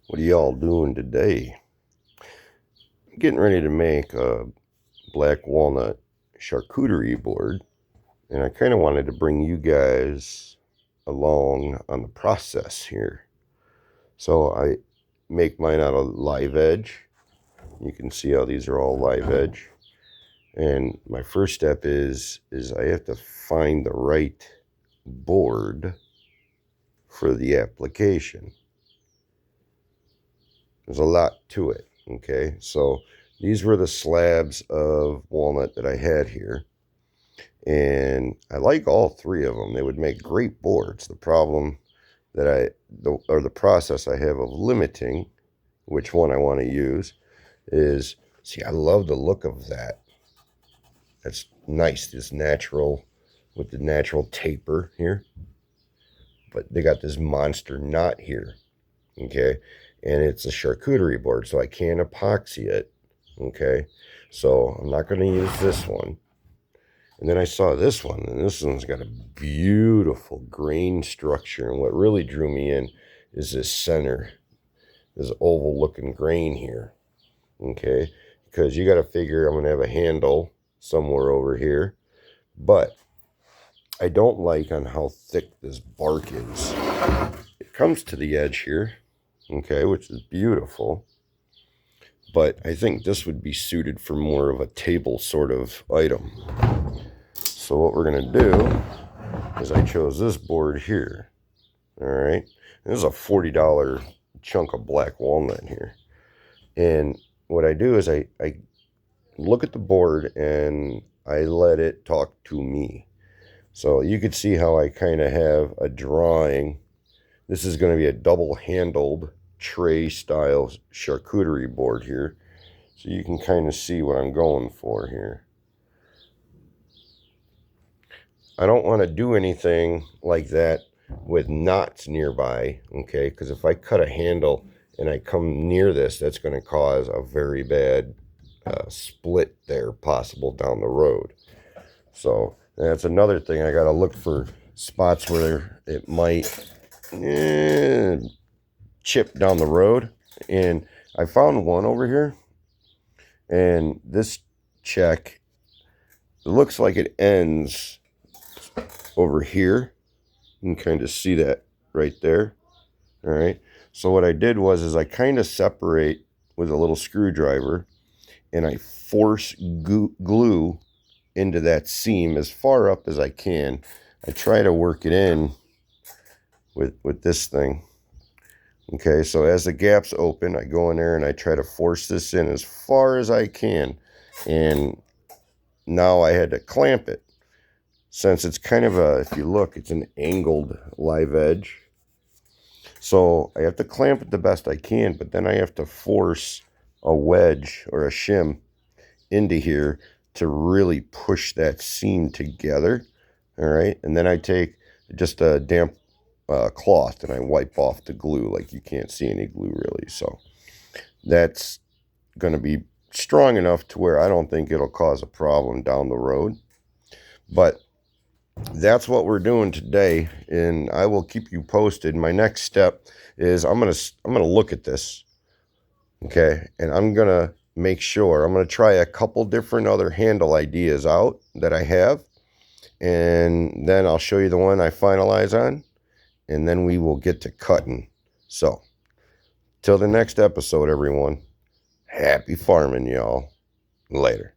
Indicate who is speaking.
Speaker 1: What are y'all doing today? I'm getting ready to make a black walnut charcuterie board, and I kind of wanted to bring you guys along on the process here. So I make mine out of live edge. You can see how these are all live edge. And my first step is I have to find the right board for the application. There's a lot to it, okay? So these were the slabs of walnut that I had here. And I like all three of them. They would make great boards. The problem that the process I have of limiting which one I want to use is, see, I love the look of that. That's nice, this natural, with the natural taper here. But they got this monster knot here, okay? And it's a charcuterie board, so I can't epoxy it, okay? So I'm not going to use this one. And then I saw this one, and this one's got a beautiful grain structure. And what really drew me in is this center, this oval-looking grain here, okay? Because you got to figure I'm going to have a handle somewhere over here. But I don't like on how thick this bark is. It comes to the edge here, okay, which is beautiful. But I think this would be suited for more of a table sort of item. So what we're going to do is I chose this board here. All right. This is a $40 chunk of black walnut here. And what I do is I look at the board and I let it talk to me. So you could see how I kind of have a drawing. This is going to be a double-handled tray-style charcuterie board here. So you can kind of see what I'm going for here. I don't want to do anything like that with knots nearby, okay? Because if I cut a handle and I come near this, that's going to cause a very bad split there possible down the road. So that's another thing. I got to look for spots where it might chip down the road. And I found one over here. And this check, it looks like it ends over here. You can kind of see that right there. All right. So what I did was I kind of separate with a little screwdriver, and I force glue into that seam as far up as I can. I try to work it in with this thing. Okay, so as the gaps open, I go in there and I try to force this in as far as I can. And now I had to clamp it. Since it's kind of a, if you look, it's an angled live edge. So I have to clamp it the best I can, but then I have to force a wedge or a shim into here to really push that seam together. All right, and then I take just a damp cloth and I wipe off the glue. Like, you can't see any glue really. So that's going to be strong enough to where I don't think it'll cause a problem down the road. But that's what we're doing today, and I will keep you posted. My next step is I'm gonna look at this, okay, and I'm gonna make sure, I'm gonna try a couple different other handle ideas out that I have, and then I'll show you the one I finalize on, and then we will get to cutting. So till the next episode, everyone, happy farming, y'all. Later.